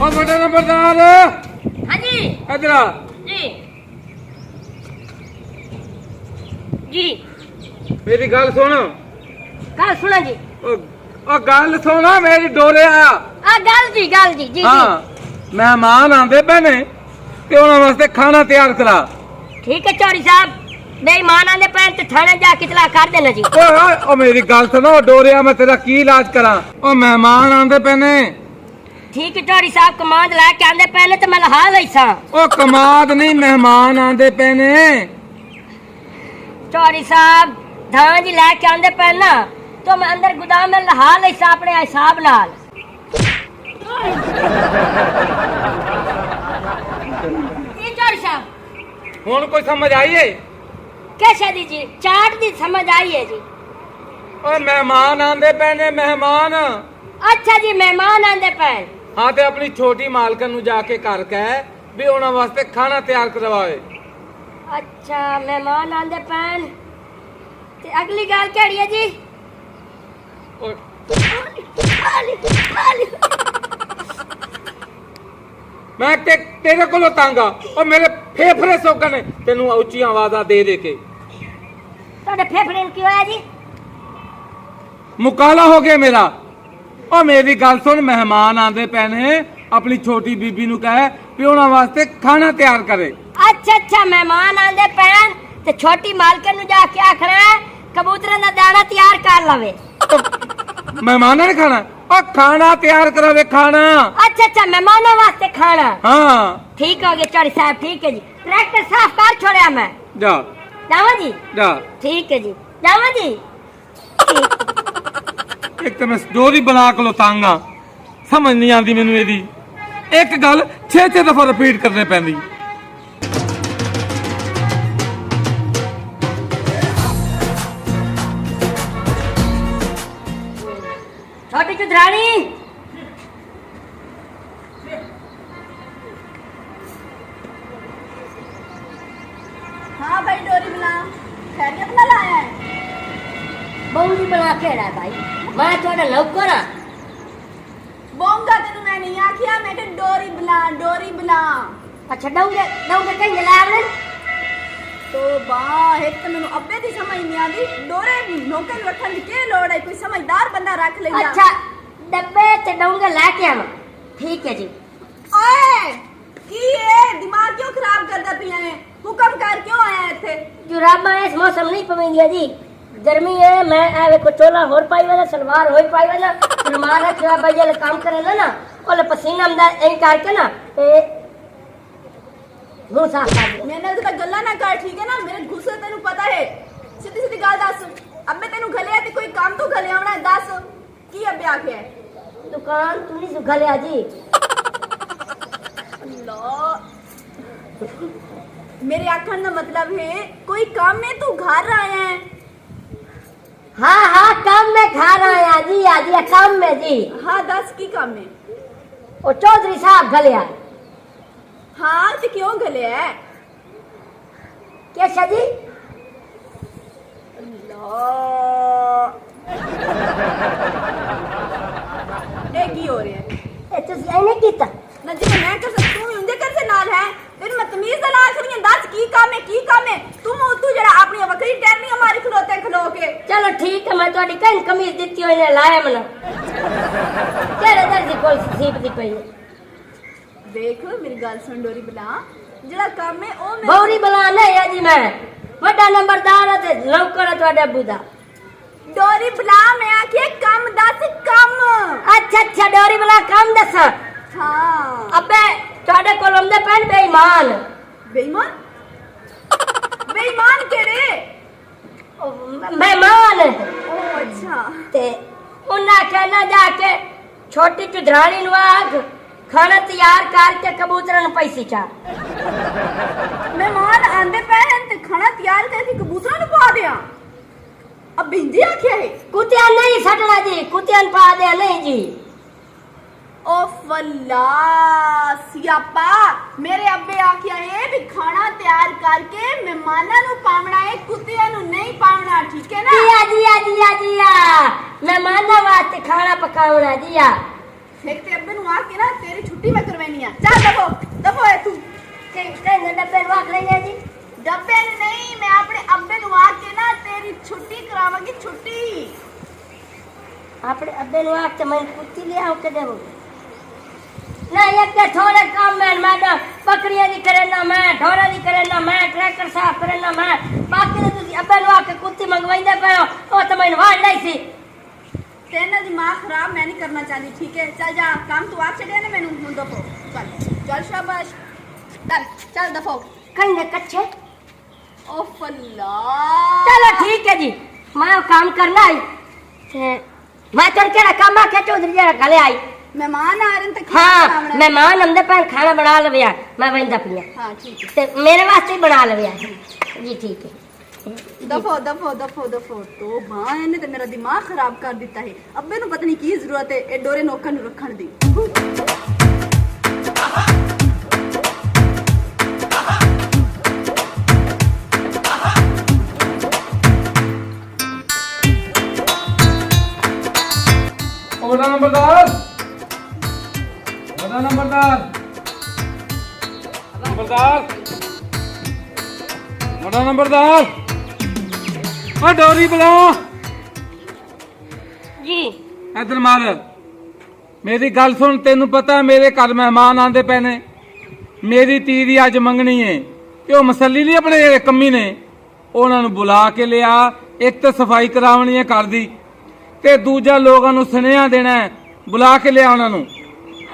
ओ बड़ा नंबरदार। हाँ जी। इधर आ। जी जी। मेरी गल सुन। गल सुना जी। ओ गल सुन मेरी डोरिया। गल जी जी। हाँ मेहमान आंदे पे ने ते उन्हां वास्ते खाना तैयार करा। ठीक है चौधरी साहब, मेहमान आंदे पे ते थाने जाके इतला कर देना जी। ओ मेरी गल सुनो डोरिया, मैं तेरा की इलाज करा। ओ मेहमान आंदे पे ने। ठीक है चौधरी साहब, कमांड लेके आंदे पे ने ते मैं लहा लईसा। ओ कमाद नहीं, मेहमान आंदे पे ने। चौधरी साहब धान जी लेके आंदे पे ना तो मैं अंदर गोदाम में लहा लईसा अपने हिसाब नाल। जी चौधरी साहब हुण कोई समझ आई है? कैसे दी जी? चाट दी समझ आई है जी। ओ मेहमान आंदे पे ने, मेहमान। अच्छा जी मेहमान आंदे पे। हाँ ते अपनी छोटी मालकन नु जाके घर कह भी उन्हां वास्ते खाना तैयार करवाए। अच्छा मेहमान आंदे पैन ते अगली गल केड़ी है जी? मैं तेरे कोलों तंग आ। और मेरे फेफड़े सोकन ने तेनू उच्ची आवाज़ा दे के। ਤੁਹਾਡੇ ਫੇਫੜੇ ਨੂੰ ਕੀ ਹੋਇਆ ਜੀ? मुकाला हो गया मेरा। और मेरी गल सुन, मेहमान आंदे पे ने, अपनी छोटी बीबी नु कह भी उन्हां वास्ते खाना तैयार करे। अच्छा मेहमान आंदे पैन ते छोटी मालकन नु जाके आखना है कबूतरां दा दाना तैयार कर लवे। मेहमाना ने खाना? और खाना तैयार करावे खाना। अच्छा मेहमानों वास्ते खाना। हाँ ठीक हो गया चौधरी साहब, ठीक है जी। ट्रैक्टर साफ कर छोड़िया मैं। जा जावा जी। जा ठीक है जी, जावा जी। एक तो मैं स्टोरी बना के लो तांगा, समझ नहीं आती मैनू एदी। एक गल 6 दफा रिपीट करने पैंदी। छोटी चुधरानी हाँ भाई डोरी बना खैरियत ना लाया है। बौली बना के रहा भाई, मैं थोड़ा नौकर हां। बोंगा तेनू मैं नहीं आखिया, मैं के डोरी बना। अच्छा डोंगे कहीं लावले तो बा एक तो मेनू अब्बे दी समझ नहीं आंदी, डोरे नौकर रखन दी के लोड़ है? कोई समझदार बंदा रख ले। अच्छा डब्बे ते डोंगे लेके आवा। ठीक है जी। ओए की है दिमाग क्यों खराब करदा पिया है? हुक्म कर क्यों आया इथे? जुराबा इस मौसम नहीं पवेंदी जी, गर्मी है। मैं आवे को चोला होर पाई वाला, सलवार होई पाई वाला, रुमाल रखा भाई ये काम करे ना ओले पसीना अंदर ए करके ना ए मुंह साफ कर दे। मैंने तो गल्ला ना कर, ठीक है ना? मेरे गुस्से तेनू पता है। सीधी गल दस, अबे तेनू घलिया ते कोई काम तो घलिया होना, दस की अबे आके है? दुकान तू नहीं सुखलिया जी। अल्लाह, मेरे आखन का मतलब है कोई काम में तू घर आया है? हाँ काम में घर आया जी। आज काम में जी। हाँ दस की काम में? ओ चौधरी साहब गलिया। हाँ तो क्यों गले है? कैसा जी? ए की हो रहा है? ए तुसी नहीं कीता ना जी मैं कर सकती हूं, उनके कर से नाल है तेरे मैं तमीज दा नाल खड़ी दस की काम है? तू जरा अपनी वकरी टहनी हमारी खलो के। चलो ठीक है, मैं थोड़ी कहीं कमीज दित्ती होई ने लाया मना तेरे दर्जी कोल सीप दी पई है। देख मेरी गल सुन डोरी बला, जड़ा काम है ओ मैं भौरी बला नहीं है जी, मैं बड़ा नंबरदार है ते नौकर है ਤੁਹਾਡੇ अब्बू दा। डोरी बला मैं आखे काम दस काम। अच्छा डोरी बला काम दस। हाँ अबे ਤੁਹਾਡੇ ਕੋਲ ਆਉਂਦੇ ਪੈਣ ਬੇਈਮਾਨ। बेईमान केड़े? मेहमान। ओ अच्छा ते उन्ना कहना जाके छोटी चुधरानी नु आग खाना तैयार करके कबूतरां नु पैसी चा। मेहमान आंदे पैन ते खाना तैयार करके कबूतरां नु पा दिया? अब बिंदी आख्या है? कुतिया नहीं सटना जी, कुतिया पा दे नहीं जी। ओ फल्ला सियापा, मेरे अब्बे आख्या है भी खाना तैयार करके मेहमाना नु पावना है, कुतिया नु नहीं पावना, ठीक है ना? जिया मेहमाना वास्ते खाना पकावना जिया। एक ते अब्बे नु आके ना तेरी छुट्टी मैं करवानी है। चल दफो दफो है तू। कहीं डब्बे वाक लेंगे जी। डब्बे ने नहीं, मैं अपने अब्बे नु आके ना तेरी छुट्टी करावांगी, छुट्टी। अपने अब्बे नु आके मैं कुत्ती ले आओ के देवो नहीं। एक के थोड़े काम में मैडम बकरियां दी करे ना, मैं ढोरा दी करे ना, मैं ट्रैक्टर साफ करे ना, मैं बाकी तो तुसी अब्बे नु आके कुत्ती मंगवाइंदे पयो ओ तो मैं वाड़ लाई सी। तेरा दिमाग खराब मैं नहीं करना चाहती, ठीक है? चल जा, काम तू आप छड़े ने मैनू हुन दफो। चल चल शाबाश, चल चल दफो। कहीं ने कच्चे ओ अल्लाह। चलो ठीक है जी, मैं काम करना आई ते मैं तो केड़ा काम आके चौधरी जरा गले आई। मेहमान आ रहे थे। हाँ मेहमान हमदे पर खाना बना लविया, मैं वंदा पिया। हाँ ठीक है। ते मेरे वास्ते ही बना लविया जी, ठीक है। दफो दफो दफो दफो। तो मां ने तो मेरा दिमाग खराब कर दिता है। अब्बे नु पता नहीं की जरूरत है ए डोरे नौकर नु रखण दी। बड़ा नंबरदार, बड़ा नंबरदार, नंबरदार, बड़ा नंबरदार, ओ डोरी बुलाओ जी। इधर मार। मेरी गल सुन, तेनू पता मेरे घर मेहमान आंदे पे ने, मेरी धी दी अज मंगनी है कि वो मसली नहीं अपने जेड़े कम्मी ने उन्होंने बुला के लिया। एक तो सफाई करावनी है घर दी ते दूजा लोगों को सुनेहा देना है, बुला के लिया उन्होंने।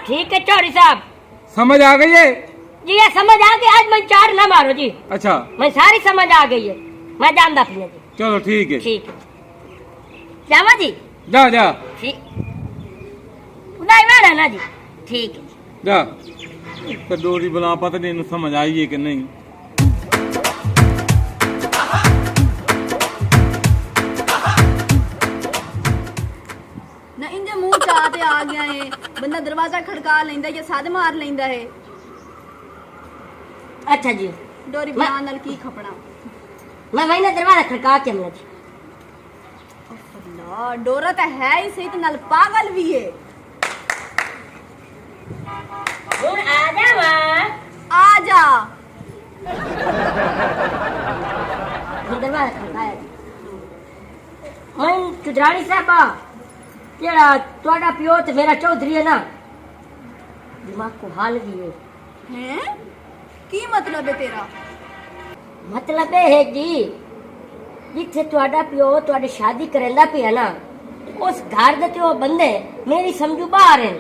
ठीक है चौधरी साहब, समझ आ गई है जी? ये समझ आ गई। आज मैं चार ना मारो जी। अच्छा मैं सारी समझ आ गई है, मैं जानदा पिया जी। चलो ठीक है, ठीक है जावा जी। जा जा ठीक उदाई वाला ना जी, ठीक है। जा। तो डोरी बुला, पता नहीं इन्हें समझ आई है कि नहीं। ना इंजे मुंह चाते आ गया है, बंदा दरवाजा खड़का लेंदा या सद मार लेंदा है। अच्छा जी, डोरी बना नाल की खपना। मैं वही ना दरवाजा खड़का के हमने जी। अल्लाह, डोरा तो है ही सही, तो नाल पागल भी है। हुन आ जा मां, आ जा। दरवाजा खड़काया। मैं चुदरानी साहबा जेड़ा ਤੁਹਾਡਾ ਪਿਓ ਤੇ ਮੇਰਾ चौधरी है ना, दिमाग को हाल भी है। हैं? की मतलब है तेरा? मतलब है जी, जिथे ਤੁਹਾਡਾ ਪਿਓ ਤੁਹਾਡੀ शादी करंदा पिया ना, उस घर दे ते ओ बंदे मेरी समझू बाहर है।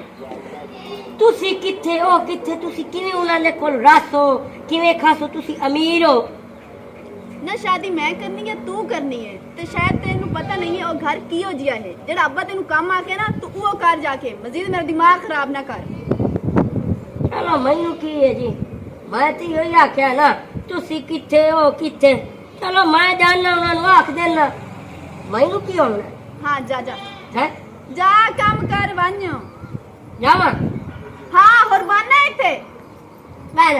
ਤੁਸੀਂ ਕਿੱਥੇ ਹੋ, ਕਿੱਥੇ ਤੁਸੀਂ ਕਿਵੇਂ ਉਹਨਾਂ ਦੇ ਕੋਲ ਰਾਸੋ, ਕਿਵੇਂ ਖਾਸੋ, ਤੁਸੀਂ अमीर हो ना शादी मैं करनी है तू करनी है, ते शायद तेनू पता नहीं है ओ घर की हो जिया है जेड़ा अब्बा तेनू काम आके ना तू वो कर जाके, मजीद मेरा दिमाग खराब ना कर। चलो मैनू की है जी, मैं तो यही आख्या ना तुसी किथे हो किथे। चलो मैं जानना उन्होंने आख देना, मैनू की होना। हाँ जा जा है जा, काम कर वन्यो। जावा। हाँ और बाना इथे मैं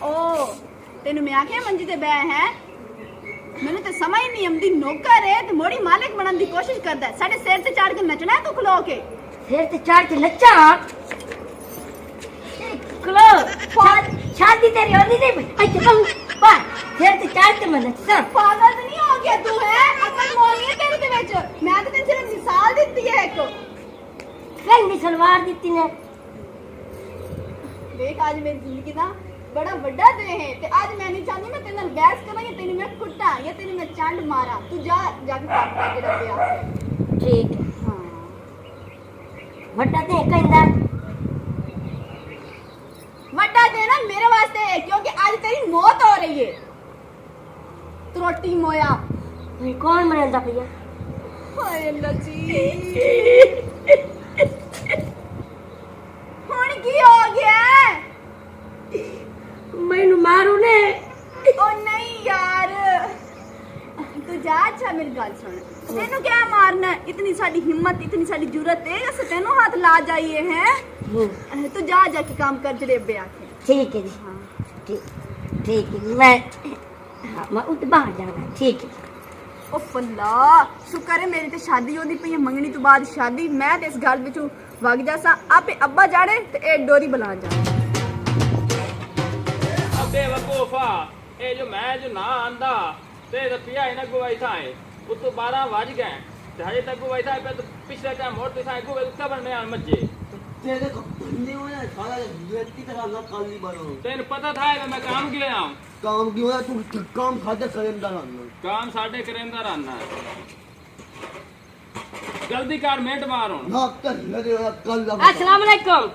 ओ तेनू मैं आखे मंजी ते बै है, मैनू ते समझ नहीं आंदी। नौकर है ते मोड़ी मालिक बनन दी कोशिश करदा है। साडे सिर ते चढ़ के नचना है तू खलो के। फिर तो चढ़ के नचा खलो। शादी तेरी होनी नहीं अच्छा तुम पर फिर तो चढ़ के मैं नचता। पागल तो नहीं हो गया तू? है अकल मोनी है तेरे ते विच? मैं तो तेरे सिर्फ मिसाल दित्ती है एक। फिर भी सलवार दी ने। देख आज मेरी जिंदगी दा बड़ा बड़ा दे है ते आज मैं नहीं चाहती मैं तेरे नाल बहस करा या तेरी मैं कुट्टा या तेरी मैं चंड मारा। तू जा जाके काम कर के डब्बे आ। ठीक है। हां वड्डा ते कहंदा वड्डा दे ना मेरे वास्ते है, क्योंकि आज तेरी मौत हो रही है। त्रोटी मोया कौन मरंदा भैया? हाय अल्लाह जी हुन की हो गया? मैनू मारू ने। ओ नहीं यार तू जा। अच्छा मेरी गल सुन, तेनू क्या मारना है? इतनी साडी हिम्मत, इतनी साडी जुरत है अस तेनू हाथ ला जाइए हैं? तू जा जाके काम कर जलेबे आके। ठीक है जी। हाँ ठीक ठीक है। मैं हाँ मैं उठ बाहर जाना। ठीक है। ਉਹ ਫੱਲਾ ਸ਼ੁਕਰ ਹੈ ਮੇਰੀ ਤੇ ਸ਼ਾਦੀ ਹੁੰਦੀ ਪਈ ਹੈ, ਮੰਗਣੀ ਤੋਂ ਬਾਅਦ ਸ਼ਾਦੀ। ਮੈਂ ਤੇ ਇਸ ਗੱਲ ਵਿੱਚੋਂ ਵਗ ਜਾਸਾਂ, ਆਪੇ ਅੱਬਾ ਜਾਣੇ ਤੇ ਇਹ ਡੋਰੀ ਬੁਲਾ ਜਾਣੇ। ਅਬੇ ਵਕੂਫਾ ਇਹ ਜੋ ਮੈਂ ਜੋ ਨਾ ਆਂਦਾ ਤੇ ਰੁਪਿਆ ਇਹਨਾਂ ਕੋ ਵੈਸਾ ਹੈ ਉਤੋਂ 12 ਵਜ ਗਏ ਤੇ ਹਜੇ ਤੱਕ ਕੋ ਵੈਸਾ ਹੈ। ਪਿਛਲੇ ਟਾਈਮ ਹੋਰ ਤੇ ਸਾਈ ਕੋ ਕਬਰ में आन मज्जे तेरे को बंदे हो ना सारा व्यक्ति तरह ना काली बनो। तेन पता था कि मैं काम के लिए आऊं। काम की होना तू काम खाते करेंदा ना काम साढ़े करेंदा रहना जल्दी कर मिनट मारो ना कर लगे कल अस्सलाम वालेकुम।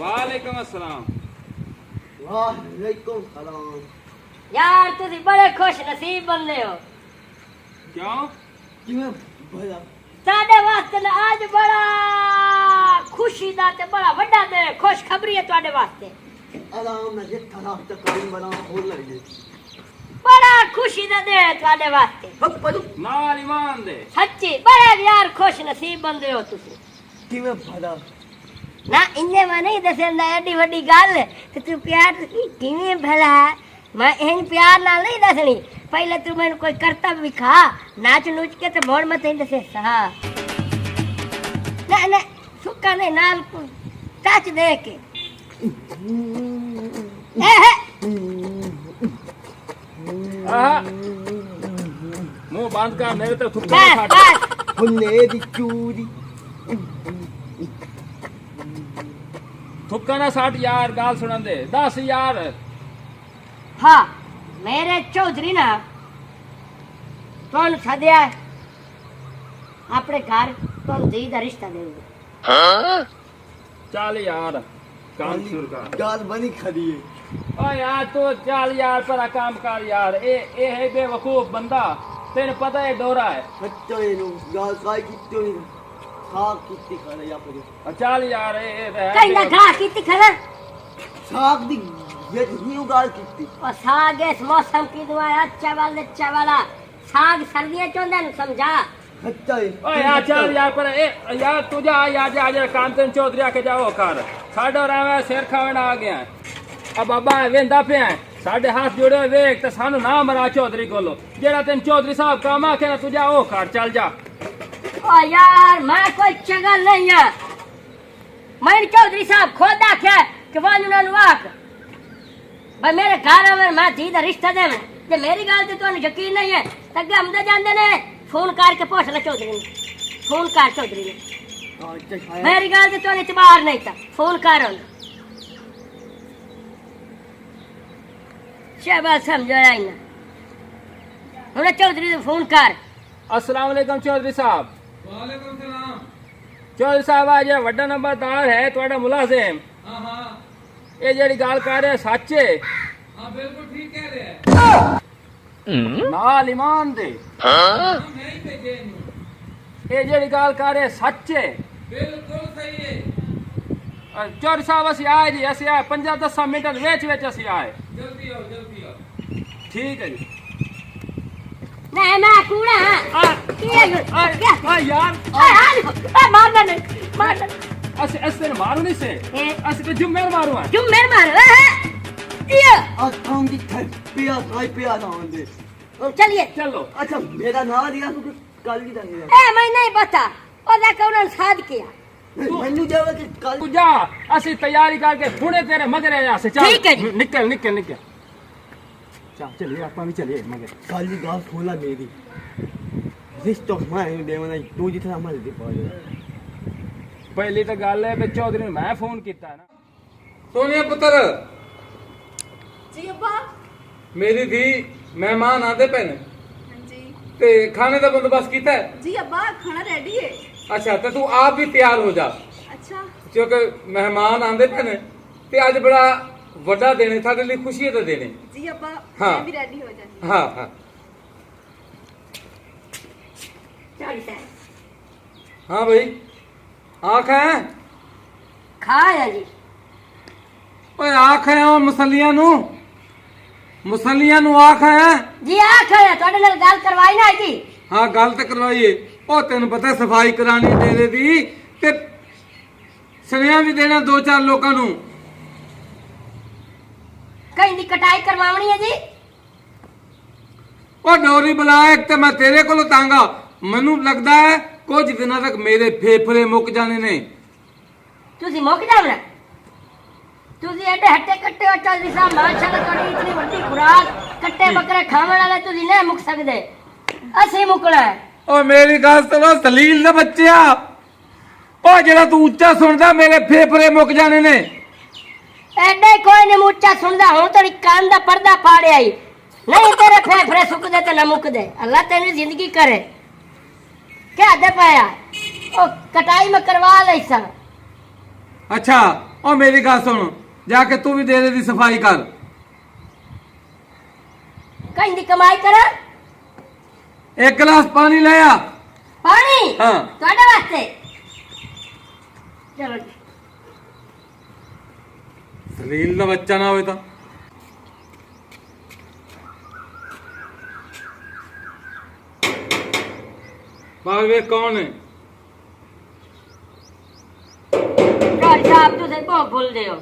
वालेकुम अस्सलाम। वालेकुम सलाम। यार तुसी बड़े खुश नसीब बंदे हो। क्यों किवें भला साडे वास्ते ना आज बड़ा खुशी दा ते बड़ा वड्डा दिन है, खुश खबरी है तुहाडे वास्ते। आराम में ये थरा तक काम बना हो लगे बड़ा खुशी दा दिन है तुहाडे वास्ते। हक पदू नाल ईमान दे सच्ची बड़े यार खुश नसीब बंदे हो तुसी। किवें भला ना इन्ने में नहीं दसेंदा एडी वड्डी गल ते तू प्यार किवें भला मैं इन प्यार नाल नहीं दसनी। पहले तू मैंने कोई करतब विखा नाच नूच के ते मोड़ मत दसे सा ना ना सुक्का नहीं नाल टच दे के मुंह बंद कर नहीं तो थुक्का बस खाट बस फुल्ले दी चूरी थुक्का ना साठ यार गाल सुनन दे 10 यार। हाँ मेरे चौधरी ना तुम सदया अपने घर तुम दी का रिश्ता देंगे। चल यार काम शुरू कर। गाल बनी खड़ी है ओ यार तू चल यार पर काम कर यार। ए है बेवकूफ बंदा तेन पता है डोरा है। बच्चे नु गाल काय कित्ते नी साग कित्ती करे या पर चल यार ए कहीं ना घा की खरा साग दी ये न्यू गाल कित्ती और साग इस मौसम की दुआ अच्छा वाला साग सर्दियां चोंदा न समझा। अच्छा है ओ यार चल यार पर ए यार तू जा यार जा जा काम तेन चौधरी आके जाओ कर साडो रावे सिर खावण आ गया। अब बाबा वेंदा पे साडे हाथ जुड़े वेख ते सानू ना मरा चौधरी कोलो जेड़ा तेन चौधरी साहब काम आखे ना तू जा ओ कर चल जा। ओ यार मैं कोई चगल नहीं है। मैं चौधरी साहब खुद आखे कि वानुना नुआक भाई मेरे घर में मैं धी दा रिश्ता दे ते मेरी गल ते तुहानू यकीन नहीं है तगे हमदे जांदे ने फोन करके पूछ ले चौधरी ने फोन कर चौधरी ने अच्छा शायद मेरी गल ते तुहानू इतबार नहीं था फोन कर उन शाबाश समझाया ही ना हुणे चौधरी ने फोन कर। अस्सलाम वालेकुम चौधरी साहब। वालेकुम सलाम। चौधरी साहब आज वड्डा नंबरदार है तुहाडा मुलाजिम हाँ हाँ ये जेड़ी गल कर रहे सच है। हाँ बिल्कुल ठीक कह रहे हैं। नाल ईमान दे हम नहीं भेजे इन्हू। ये जेड़ी गल कर रहे सच है। बिल्कुल सही है। चौधरी साहब असि आए जी असि आए 5-10 मिनट वेच असि आए। जल्दी आओ जल्दी आओ। ठीक है जी। नहीं मैं कूड़ा आ, आ यार मारना नहीं मारना असि तेरे मारू नहीं से ए? असि तो जुम्मेर मारू है। तुम मेरे मारो ये आज काम की पिया काय पिया ना होंगे चलिए चलो अच्छा मेरा नाम दिया तो कल की तरह ए मैं नहीं बता और जाकर उन्होंने साथ किया। मनु देवा के कल तू जा असि तैयारी करके हुणे तेरे मगरे यहाँ से चल। ठीक है जी। निकल चलिए आप भी चलिए मगर कल की गाल खोला मेरी रिश्तो मैं देवना तू जितना हमारे दे पाए पहली तो गल है चौधरी ने मैं फोन किया ना। सोनिया पुत्र जी अब्बा। मेरी धी मेहमान आते पे ने हाँ जी ते खाने का बंदोबस्त किया है। जी अब्बा खाना रेडी है। अच्छा तो तू आप भी तैयार हो जा अच्छा क्योंकि मेहमान आते पे ने ते आज बड़ा वड्डा देने थारे लिए खुशी है तो देने। जी अब्बा हाँ। मैं भी रेडी हो जाती। हाँ हाँ हाँ भाई आँख है खाया जी ओए आँख है और मुसलियां नु आँख है। जी आ खाया थोड़े नाल गल करवाई ना जी। हाँ गल तो करवाइए ओ तेन पता सफाई करानी डेरे दी ते सुनिया भी देना 2-4 लोगों नू। कहीं दी कटाई करवावनी है जी। ਉਹ ਡੋਰੀ ਬੁਲਾ ਇੱਕ ਤੇ ਮੈਂ ਤੇਰੇ ਕੋਲੋਂ ਤਾਂਗਾ। ਮੈਨੂੰ ਲੱਗਦਾ ਹੈ ਕੁਝ ਦਿਨਾਂ ਤੱਕ ਮੇਰੇ ਫੇਫੜੇ ਮੁੱਕ ਜਾਣੇ ਨੇ। ਤੁਸੀਂ ਮੁੱਕ ਜਾਵਣਾ। ਤੁਸੀਂ ਐਡੇ ਹੱਟੇ ਕੱਟੇ ਹੋ ਚੱਲਦੀ ਸਾ ਮਾਸ਼ਾਅੱਲਾ ਤੁਹਾਡੀ ਇਤਨੀ ਵੱਡੀ ਖੁਰਾਕ ਕੱਟੇ ਬੱਕਰੇ ਖਾਣ ਵਾਲੇ ਤੁਸੀਂ ਨਹੀਂ ਮੁੱਕ ਸਕਦੇ। ਅਸੀਂ ਮੁੱਕਣਾ ਹੈ। ਓ ਮੇਰੀ ਗੱਲ ਸੁਣੋ ਦਲੀਲ ਦਾ ਬੱਚਿਆ, ਉਹ ਜਿਹੜਾ ਤੂੰ ਉੱਚਾ ਸੁਣਦਾ ਮੇਰੇ ਫੇਫੜੇ ਮੁੱਕ ਜਾਣੇ ਨੇ। ਐਡੇ ਕੋਈ ਨਹੀਂ ਉੱਚਾ ਸੁਣਦਾ। ਹੁਣ ਤੇਰੀ ਕੰਨ ਦਾ ਪਰਦਾ ਪਾੜਿਆ ਹੀ ਨਹੀਂ ਤੇਰੇ ਫੇਫੜੇ ਸੁੱਕਦੇ ਤੇ ਨਾ ਮੁੱਕਦੇ। ਅੱਲਾ ਤੈਨੂੰ ਜ਼ਿੰਦਗੀ करे। क्या दे पाया ओ कटाई में करवा ले सा। अच्छा ओ मेरी गल सुन, जाके तू भी डेरे दी सफाई कर। कहीं दी कमाई कर। एक गिलास पानी ले आ। पानी हाँ ਤੁਹਾਡੇ ਵਾਸਤੇ। चलो जी। दलील दा बच्चा ना होए तो बाल वे कौन है? डॉक्टर साहब तुझे बहुत भूल दे हो।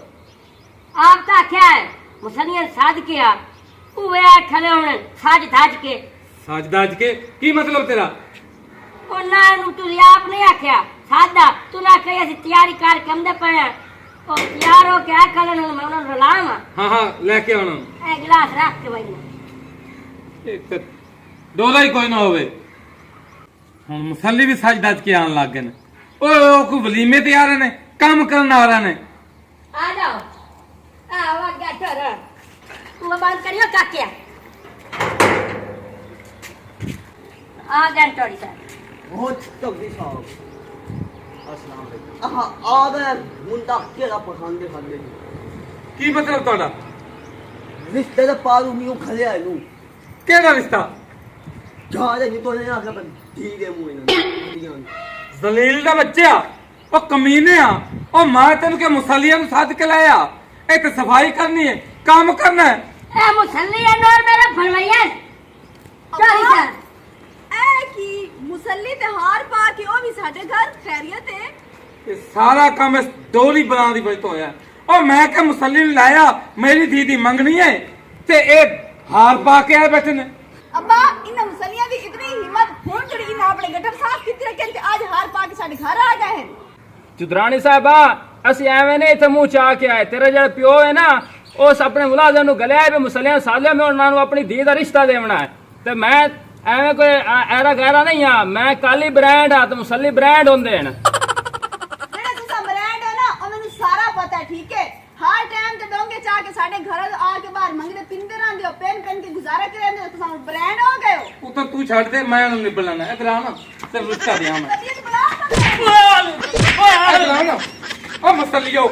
आपका क्या है मुसलियन साध किया वे खले होने साज धाज के साजदाज के की मतलब तेरा? ओ ना नु तू आप नहीं आख्या सादा तू ना कही असि तैयारी कर के हमदे पे ओ तैयार हो क्या खले मैं उन्हें रुलावा। हाँ हाँ लेके आना। एक गिलास रख के भाई एक तो डोला ही कोई ना होवे। ਹੁਣ ਮੁਸੱਲੀ ਵੀ ਸੱਜ ਦੱਜ ਕੇ ਆਣ ਲੱਗ ਗਏ ਨੇ। ਓਏ ਉਹ ਕੋਈ ਵਲੀਮੇ ਤੇ ਆ ਰਹੇ ਨੇ, ਕੰਮ ਕਰਨ ਆ ਰਹੇ ਨੇ। आ जाओ आ वा क्या कर तू बंद करियो काकिया आ गए टोड़ी साहब। बहुत तगड़ी साहब। अस्सलाम वालेकुम। आ गया मुंडा केड़ा पसंद खांदे ਕੀ ਮਤਲਬ ਤੁਹਾਡਾ? रिश्ते दा पारू नहीं खले आए नु ਕਿਹੜਾ ਰਿਸ਼ਤਾ? जा दे नहीं तो नहीं आके बन ठीक है मुंह ਜ਼ਲੀਲ ਦਾ ਬੱਚਾ, ਉਹ ਕਮੀਨੇ ਆ। ਉਹ ਮੈਂ ਤੈਨੂੰ ਕਿ ਮੁਸੱਲੀਆਂ ਨੂੰ ਸੱਦ ਕੇ ਲਾਇਆ, ਇੱਥੇ ਸਫਾਈ ਕਰਨੀ ਹੈ, ਕੰਮ ਕਰਨਾ ਹੈ। ए मुसल्ली और मेरा भलवैया टोड़ी साहब ਐ ਕੀ ਮੁਸੱਲੀ ਤੇ ਹਾਰ ਪਾ ਕੇ ਉਹ ਵੀ ਸਾਡੇ ਘਰ ਖੈਰੀਅਤ ਹੈ। ਇਹ ਸਾਰਾ ਕੰਮ ਇਸ ਡੋਲੀ ਬਣਾਉਣ ਦੀ ਵਜ੍ਹਾ ਤੋਂ ਹੋਇਆ। ਉਹ ਮੈਂ ਕਿ ਮੁਸੱਲੀ ਨੂੰ ਲਾਇਆ, ਮੇਰੀ ਧੀ ਦੀ ਮੰਗਣੀ ਹੈ ਤੇ ਇਹ ਹਾਰ ਪਾ ਕੇ ਆਏ ਬੈਠੇ ਨੇ। ਅੱਬਾ ਇਹਨਾਂ ਮੁਸੱਲੀਆਂ ਦੀ ਇਤਨੀ ਹਿੰਮਤ ਹੁਣ ਜਿਹੜੀ ਇਹਨਾਂ ਆਪਣੇ ਗੱਟਰ ਸਾਫ਼ ਕੀਤੀ ਰੱਖੇ ਤੇ ਅੱਜ ਹਾਰ ਪਾ ਕੇ ਸਾਡੇ ਘਰ ਆ ਗਏ ਹਨ। ਚੁਦਰਾਣੀ ਸਾਹਿਬਾ ਅਸੀਂ ਐਵੇਂ ਨਹੀਂ ਇੱਥੇ ਮੂੰਹ ਚਾ ਕੇ ਆਏ। ਤੇਰਾ ਜਿਹੜਾ ਪਿਓ ਹੈ ਨਾ ਉਸ ਆਪਣੇ ਮੁਲਾਜ਼ਮ ਨੂੰ ਗਲਿਆ ਵੀ ਮੁਸਲਿਆਂ ਸਾਲਿਆਂ ਮੈਂ ਉਹਨਾਂ ਨੂੰ ਆਪਣੀ ਧੀ ਦਾ ਰਿਸ਼ਤਾ ਦੇਵਣਾ ਹੈ ਤੇ ਮੈਂ ਐਵੇਂ ਕੋਈ ਐਰਾ ਗੈਰਾ ਨਹੀਂ ਆ। ਮੈਂ ਕਾਲੀ ਬ੍ਰਾਂਡ ਆ ਤੇ ਮੁਸੱਲੀ ਬ੍ਰਾਂਡ ਹੁੰਦੇ ਹਨ। ਜਿਹੜਾ ਤੁਸੀਂ ਬ੍ਰਾਂਡ ਹੋ ਨਾ ਉਹ ਮੈਨੂੰ ਸਾਰਾ ਪਤਾ ਹੈ ਠੀਕ ਹੈ। ਹਰ ਟਾਈਮ ਤੇ ਡੋਂਗੇ ਚਾ ਕੇ ਸਾਡੇ ਘਰ ਆ ਕੇ ਬਾਹਰ ਮੰਗਦੇ ਪਿੰਦੇ ਰਹਿੰਦੇ ਹੋ ਪੈਨ ਪੈਨ ਕੇ ਗੁਜ਼ਾਰਾ ਕਰ ਰਹਿੰਦੇ ਹੋ ਤੁਸੀਂ ਬ੍ਰਾਂਡ ਹੋ ਗਏ ਹੋ। ਉਹ ਤਾਂ ਤੂੰ ਛੱਡ ਦੇ, ਮੈਂ ਉਹਨੂੰ ਨਿਬੜ ਲੈਣਾ। ਇਧਰ ਆ ਨਾ ਤੇ ਰਿਸ਼ਤਾ ਦਿਆਂ ਮੈਂ। ਤਬੀਅਤ ਬਣਾ ਇਧਰ ਆ ਨਾ ਉਹ ਮੁਸੱਲੀਓ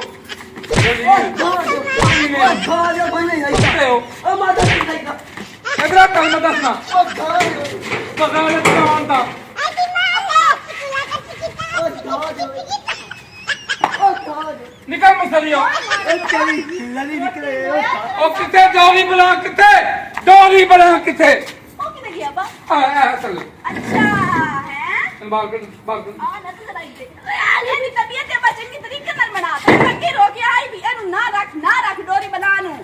खा जा बन नहीं आई ओ माता नहीं खाएगा ਇਧਰ ਆ ਕੰਮ ਦੱਸਣਾ ओ खा जा ਪਕਾਉਣ ਦਾ ਆਉਂਦਾ। ਨਿਕਲ ਮੁਸੱਲੀਓ। तेरी लली निकले ਉਹ ਕਿੱਥੇ ਡੋਰੀ ਬਣਾ, ਕਿੱਥੇ ਡੋਰੀ ਬਣਾ, ਕਿੱਥੇ ਉਹ ਕਿਨੇ ਗਿਆ ਬਾ? ਆ ਚੱਲ ਅੱਛਾ ਹੈ ਬਾਲ ਕਰ ਬਾਲ ਕਰ। ਆ ਨਾ ਤੇ ਲੜਾਈ ਦੇ ਇਹਦੀ ਤਬੀਅਤ ਤੇ ਬਸ ਚੰਗੀ ਤਰੀਕੇ ਨਾਲ ਬਣਾ ਤਾ ਅੱਗੇ ਰੋ ਕੇ ਆਈ ਵੀ ਇਹਨੂੰ ਨਾ ਰੱਖ ਡੋਰੀ ਬਣਾ ਨੂੰ।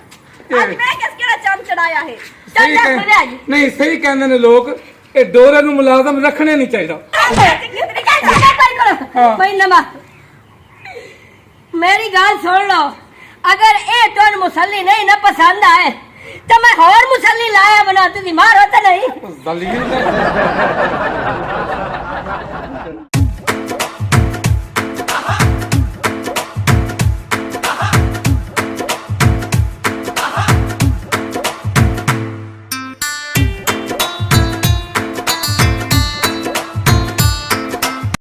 ਅੱਜ ਮੈਂ ਕਿਹੜਾ ਚੰਮ ਚੜਾਇਆ ਹੈ। ਸਹੀ ਚੱਲ ਜਾ ਕਹਿ- ਜੀ ਨਹੀਂ ਸਹੀ ਕਹਿੰਦੇ ਨੇ ਲੋਕ, ਇਹ ਡੋਰੇ ਨੂੰ ਮੁਲਾਜ਼ਮ ਰੱਖਣੇ ਨਹੀਂ ਚਾਹੀਦਾ। ਚੰਗੀ ਤਰੀਕੇ ਨਾਲ हाँ। भाई नमा मेरी गाल सुन लो। अगर ए तो मुसल्ली नहीं ना पसंद आए तो मैं और मुसल्ली लाया बना तुझी मार होता नहीं। दलील